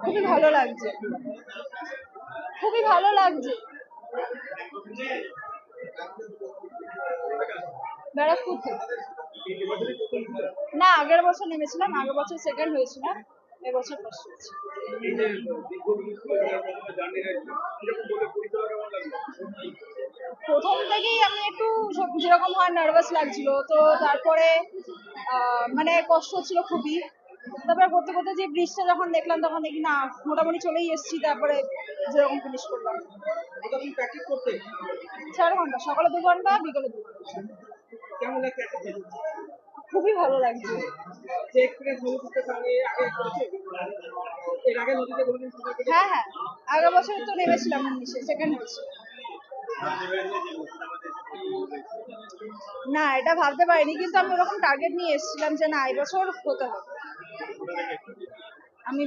খুবই ভালো লাগছে, খুবই ভালো লাগছে। ব্যারাকপুর থেকে। না, আগের বছর নেমেছিলাম, আগের বছর সেকেন্ড হয়েছিলাম, এবছর ফার্স্ট হয়েছি। প্রথম থেকেই আমি একটু যেরকম হয় নার্ভাস লাগছিল, তো তারপরে মানে কষ্ট হচ্ছিল খুবই। তারপরে করতে করতে যে ব্রিজটা যখন দেখলাম তখন দেখি না মোটামুটি চলেই এসেছি, তারপরে যেরকম ফিনিশ করলাম। 4 ঘন্টা, সকালে 2 ঘন্টা, বিকেলে 2 ঘন্টা। খুবই ভালো লাগছে। হ্যাঁ হ্যাঁ, আগের বছর তো নেমেছিলাম 19-এ, সেকেন্ড হয়েছে। না, এটা ভাবতে পারিনি, কিন্তু আমি ওরকম টার্গেট নিয়ে এসেছিলাম যে না এবছর হতে হবে। আমি